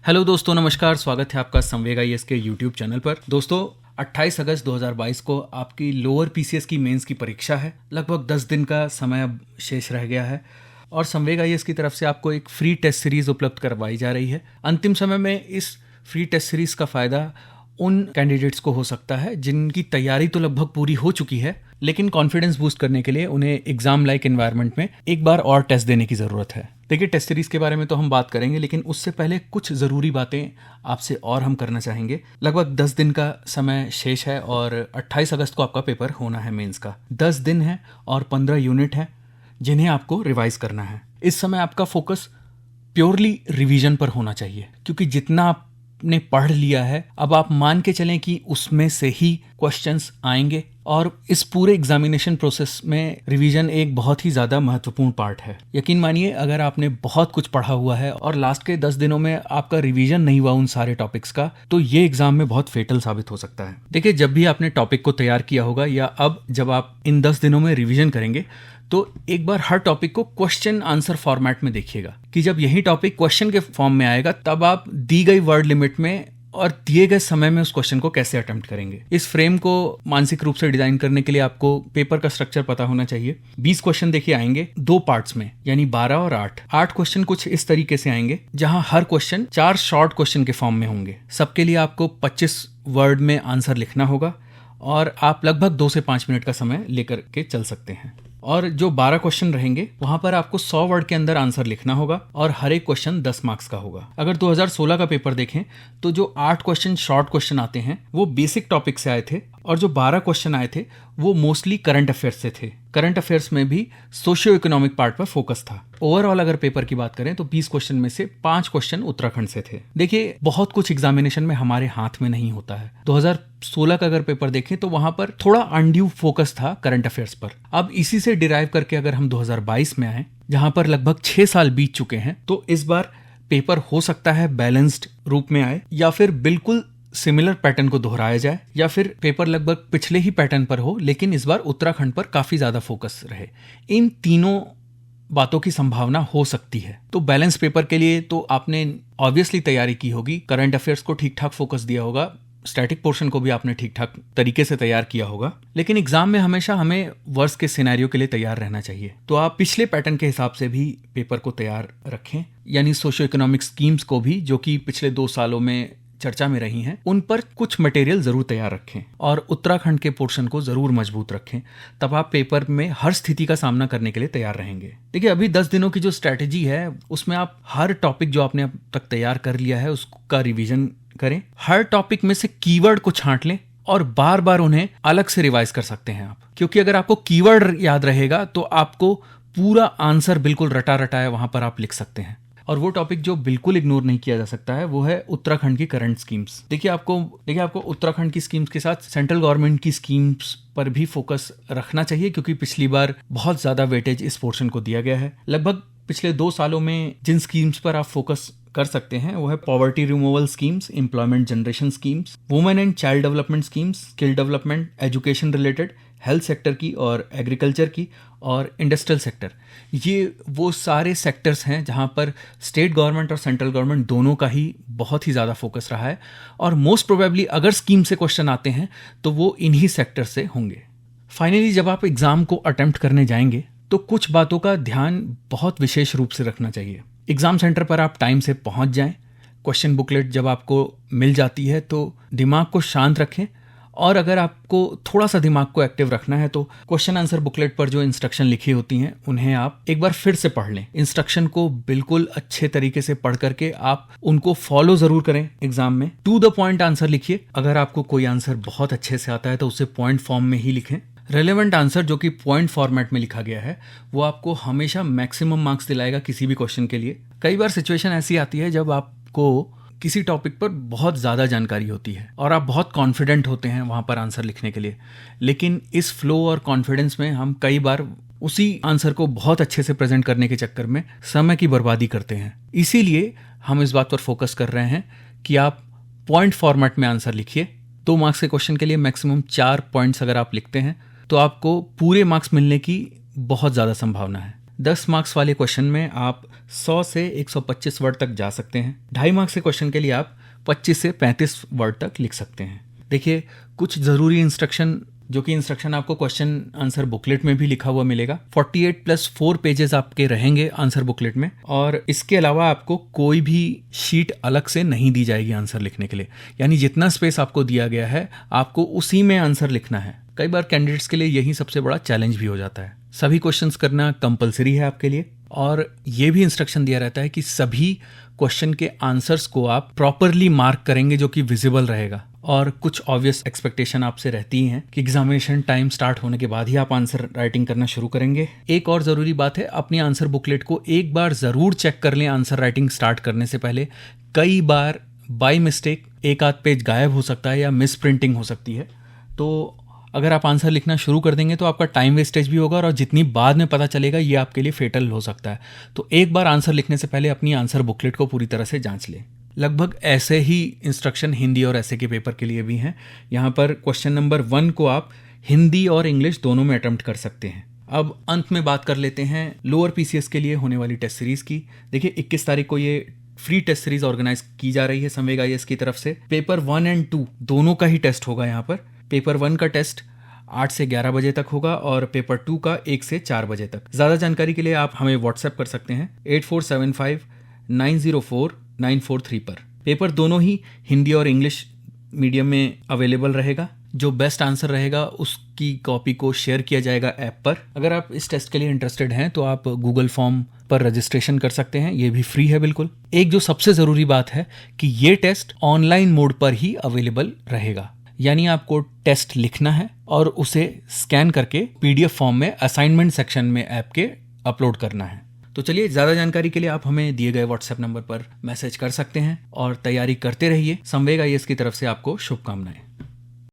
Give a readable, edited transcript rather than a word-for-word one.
Hello दोस्तों, नमस्कार। स्वागत है आपका संवेग आईएएस के यूट्यूब चैनल पर। दोस्तों, 28 अगस्त 2022 को आपकी लोअर पीसीएस की मेंस की परीक्षा है। लगभग 10 दिन का समय अब शेष रह गया है और संवेग आईएएस की तरफ से आपको एक फ्री टेस्ट सीरीज उपलब्ध करवाई जा रही है। अंतिम समय में इस फ्री टेस्ट सीरीज का फ़ायदा उन कैंडिडेट्स को हो सकता है जिनकी तैयारी तो लगभग पूरी हो चुकी है, लेकिन कॉन्फिडेंस बूस्ट करने के लिए उन्हें एग्जाम लाइक एनवायरनमेंट में एक बार और टेस्ट देने की ज़रूरत है। देखिए, टेस्ट सीरीज के बारे में तो हम बात करेंगे, लेकिन उससे पहले कुछ ज़रूरी बातें आपसे और हम करना चाहेंगे। लगभग 10 दिन का समय शेष है और 28 अगस्त को आपका पेपर होना है मेंस का। 10 दिन है और 15 यूनिट है जिन्हें आपको रिवाइज करना है। इस समय आपका फोकस प्योरली रिवीजन पर होना चाहिए, क्योंकि जितना आपने पढ़ लिया है अब आप मान के चलें कि उसमें से ही क्वेश्चंस आएंगे। और इस पूरे एग्जामिनेशन प्रोसेस में रिवीजन एक बहुत ही ज़्यादा महत्वपूर्ण पार्ट है। यकीन मानिए, अगर आपने बहुत कुछ पढ़ा हुआ है और लास्ट के 10 दिनों में आपका रिवीजन नहीं हुआ उन सारे टॉपिक्स का, तो ये एग्जाम में बहुत फेटल साबित हो सकता है। देखिए, जब भी आपने टॉपिक को तैयार किया होगा या अब जब आप इन 10 दिनों में रिवीजन करेंगे, तो एक बार हर टॉपिक को क्वेश्चन आंसर फॉर्मेट में देखिएगा कि जब यही टॉपिक क्वेश्चन के फॉर्म में आएगा तब आप दी गई वर्ड लिमिट में और दिए गए समय में उस क्वेश्चन को कैसे अटेम्प्ट करेंगे। इस फ्रेम को मानसिक रूप से डिजाइन करने के लिए आपको पेपर का स्ट्रक्चर पता होना चाहिए। 20 क्वेश्चन देखिए आएंगे 2 पार्ट्स में, यानी 12 और 8। 8 क्वेश्चन कुछ इस तरीके से आएंगे जहां हर क्वेश्चन 4 शॉर्ट क्वेश्चन के फॉर्म में होंगे। सबके लिए आपको 25 वर्ड में आंसर लिखना होगा और आप लगभग 2 से 5 मिनट का समय लेकर के चल सकते हैं। और जो 12 क्वेश्चन रहेंगे वहां पर आपको 100 वर्ड के अंदर आंसर लिखना होगा और हर एक क्वेश्चन 10 मार्क्स का होगा। अगर 2016 का पेपर देखें तो जो 8 क्वेश्चन शॉर्ट क्वेश्चन आते हैं वो बेसिक टॉपिक से आए थे और जो 12 क्वेश्चन आए थे वो मोस्टली करंट अफेयर्स से थे। करंट अफेयर्स में भी सोशियो इकोनॉमिक पार्ट पर फोकस था। ओवरऑल अगर पेपर की बात करें तो 20 क्वेश्चन में से 5 क्वेश्चन उत्तराखंड से थे। देखिए, बहुत कुछ एग्जामिनेशन में हमारे हाथ में नहीं होता है। 2016 का अगर पेपर देखें तो वहां पर थोड़ा अनड्यू फोकस था करंट अफेयर्स पर। अब इसी से डिराइव करके अगर हम 2022 में आए, जहां पर लगभग 6 साल बीत चुके हैं, तो इस बार पेपर हो सकता है बैलेंस्ड रूप में आए, या फिर बिल्कुल सिमिलर पैटर्न को दोहराया जाए, या फिर पेपर लगभग पिछले ही पैटर्न पर हो लेकिन इस बार उत्तराखंड पर काफी ज्यादा फोकस रहे। इन तीनों बातों की संभावना हो सकती है। तो बैलेंस पेपर के लिए तो आपने ऑब्वियसली तैयारी की होगी, करंट अफेयर्स को ठीक ठाक फोकस दिया होगा, स्टैटिक पोर्शन को भी आपने ठीक ठाक तरीके से तैयार किया होगा। लेकिन एग्जाम में हमेशा हमें वर्स्ट के सिनेरियो के लिए तैयार रहना चाहिए। तो आप पिछले पैटर्न के हिसाब से भी पेपर को तैयार रखें, यानी सोशियो इकोनॉमिक स्कीम्स को भी, जो कि पिछले 2 सालों में चर्चा में रही हैं, उन पर कुछ मटेरियल जरूर तैयार रखें और उत्तराखंड के पोर्शन को जरूर मजबूत रखें। तब आप पेपर में हर स्थिति का सामना करने के लिए तैयार रहेंगे। देखिए, अभी 10 दिनों की जो स्ट्रैटेजी है उसमें आप हर टॉपिक जो आपने अब तक तैयार कर लिया है उसका रिवीजन करें। हर टॉपिक में से कीवर्ड को छांट लें और बार बार उन्हें अलग से रिवाइज कर सकते हैं आप, क्योंकि अगर आपको कीवर्ड याद रहेगा तो आपको पूरा आंसर बिल्कुल रटा रटाया वहां पर आप लिख सकते हैं। और वो टॉपिक जो बिल्कुल इग्नोर नहीं किया जा सकता है वो है उत्तराखंड की करंट स्कीम्स। देखिए, आपको उत्तराखंड की स्कीम्स के साथ सेंट्रल गवर्नमेंट की स्कीम्स पर भी फोकस रखना चाहिए, क्योंकि पिछली बार बहुत ज्यादा वेटेज इस पोर्शन को दिया गया है। लगभग पिछले 2 सालों में जिन स्कीम्स पर आप फोकस कर सकते हैं वो है poverty removal schemes, employment generation schemes, women and child development schemes, skill development, education related, health sector की और एग्रीकल्चर की और इंडस्ट्रियल सेक्टर। ये वो सारे सेक्टर्स हैं जहां पर स्टेट गवर्नमेंट और सेंट्रल गवर्नमेंट दोनों का ही बहुत ही ज़्यादा फोकस रहा है और मोस्ट प्रोबेबली अगर स्कीम से क्वेश्चन आते हैं तो वो इन्हीं सेक्टर से होंगे। फाइनली, जब आप एग्ज़ाम को अटेम्प्ट करने जाएंगे तो कुछ बातों का ध्यान बहुत विशेष रूप से रखना चाहिए। एग्ज़ाम सेंटर पर आप टाइम से पहुंच जाएं। क्वेश्चन बुकलेट जब आपको मिल जाती है तो दिमाग को शांत रखें, और अगर आपको थोड़ा सा दिमाग को एक्टिव रखना है तो क्वेश्चन आंसर बुकलेट पर जो इंस्ट्रक्शन लिखी होती हैं उन्हें आप एक बार फिर से पढ़ लें। इंस्ट्रक्शन को बिल्कुल अच्छे तरीके से पढ़ करके आप उनको फॉलो जरूर करें। एग्जाम में टू द पॉइंट आंसर लिखिए। अगर आपको कोई आंसर बहुत अच्छे से आता है तो उसे पॉइंट फॉर्म में ही लिखें। रेलेवेंट आंसर जो कि पॉइंट फॉर्मेट में लिखा गया है वो आपको हमेशा मैक्सिमम मार्क्स दिलाएगा किसी भी क्वेश्चन के लिए। कई बार सिचुएशन ऐसी आती है जब आपको किसी टॉपिक पर बहुत ज़्यादा जानकारी होती है और आप बहुत कॉन्फिडेंट होते हैं वहाँ पर आंसर लिखने के लिए, लेकिन इस फ्लो और कॉन्फिडेंस में हम कई बार उसी आंसर को बहुत अच्छे से प्रेजेंट करने के चक्कर में समय की बर्बादी करते हैं। इसीलिए हम इस बात पर फोकस कर रहे हैं कि आप पॉइंट फॉर्मेट में आंसर लिखिए। 2 मार्क्स के क्वेश्चन के लिए मैक्सिमम 4 पॉइंट्स अगर आप लिखते हैं तो आपको पूरे मार्क्स मिलने की बहुत ज़्यादा संभावना है। 10 मार्क्स वाले क्वेश्चन में आप 100 से 125 वर्ड तक जा सकते हैं। 2.5 मार्क्स के क्वेश्चन के लिए आप 25 से 35 वर्ड तक लिख सकते हैं। देखिए, कुछ ज़रूरी इंस्ट्रक्शन, जो कि इंस्ट्रक्शन आपको क्वेश्चन आंसर बुकलेट में भी लिखा हुआ मिलेगा। 48+4 पेजेस आपके रहेंगे आंसर बुकलेट में, और इसके अलावा आपको कोई भी शीट अलग से नहीं दी जाएगी आंसर लिखने के लिए। यानी जितना स्पेस आपको दिया गया है, आपको उसी में आंसर लिखना है। कई बार कैंडिडेट्स के लिए यही सबसे बड़ा चैलेंज भी हो जाता है। सभी क्वेश्चंस करना कंपलसरी है आपके लिए, और ये भी इंस्ट्रक्शन दिया रहता है कि सभी क्वेश्चन के आंसर्स को आप प्रॉपरली मार्क करेंगे, जो कि विजिबल रहेगा। और कुछ ऑब्वियस एक्सपेक्टेशन आपसे रहती ही हैं कि एग्जामिनेशन टाइम स्टार्ट होने के बाद ही आप आंसर राइटिंग करना शुरू करेंगे। एक और ज़रूरी बात है, अपनी आंसर बुकलेट को एक बार ज़रूर चेक कर लें आंसर राइटिंग स्टार्ट करने से पहले। कई बार बाय मिस्टेक एक आध पेज गायब हो सकता है या मिस प्रिंटिंग हो सकती है, तो अगर आप आंसर लिखना शुरू कर देंगे तो आपका टाइम वेस्टेज भी होगा, और जितनी बाद में पता चलेगा ये आपके लिए फेटल हो सकता है। तो एक बार आंसर लिखने से पहले अपनी आंसर बुकलेट को पूरी तरह से जांच लें। लगभग ऐसे ही इंस्ट्रक्शन हिंदी और ऐसे के पेपर के लिए भी हैं। यहाँ पर क्वेश्चन नंबर 1 को आप हिंदी और इंग्लिश दोनों में अटेम्प्ट कर सकते हैं। अब अंत में बात कर लेते हैं लोअर पीसीएस के लिए होने वाली टेस्ट सीरीज की। देखिए, 21 तारीख को ये फ्री टेस्ट सीरीज ऑर्गेनाइज की जा रही है संवेग IAS की तरफ से। पेपर 1 और 2 दोनों का ही टेस्ट होगा यहाँ पर। पेपर 1 का टेस्ट 8 से 11 बजे तक होगा और पेपर 2 का 1 से 4 बजे तक। ज़्यादा जानकारी के लिए आप हमें व्हाट्सएप कर सकते हैं 8475904943 पर। पेपर दोनों ही हिंदी और इंग्लिश मीडियम में अवेलेबल रहेगा। जो बेस्ट आंसर रहेगा उसकी कॉपी को शेयर किया जाएगा ऐप पर। अगर आप इस टेस्ट के लिए इंटरेस्टेड हैं तो आप गूगल फॉर्म पर रजिस्ट्रेशन कर सकते हैं, ये भी फ्री है बिल्कुल। एक जो सबसे ज़रूरी बात है कि ये टेस्ट ऑनलाइन मोड पर ही अवेलेबल रहेगा, यानी आपको टेस्ट लिखना है और उसे स्कैन करके PDF फॉर्म में असाइनमेंट सेक्शन में ऐप के अपलोड करना है। तो चलिए, ज़्यादा जानकारी के लिए आप हमें दिए गए व्हाट्सएप नंबर पर मैसेज कर सकते हैं और तैयारी करते रहिए। संवेग IAS की तरफ से आपको शुभकामनाएं।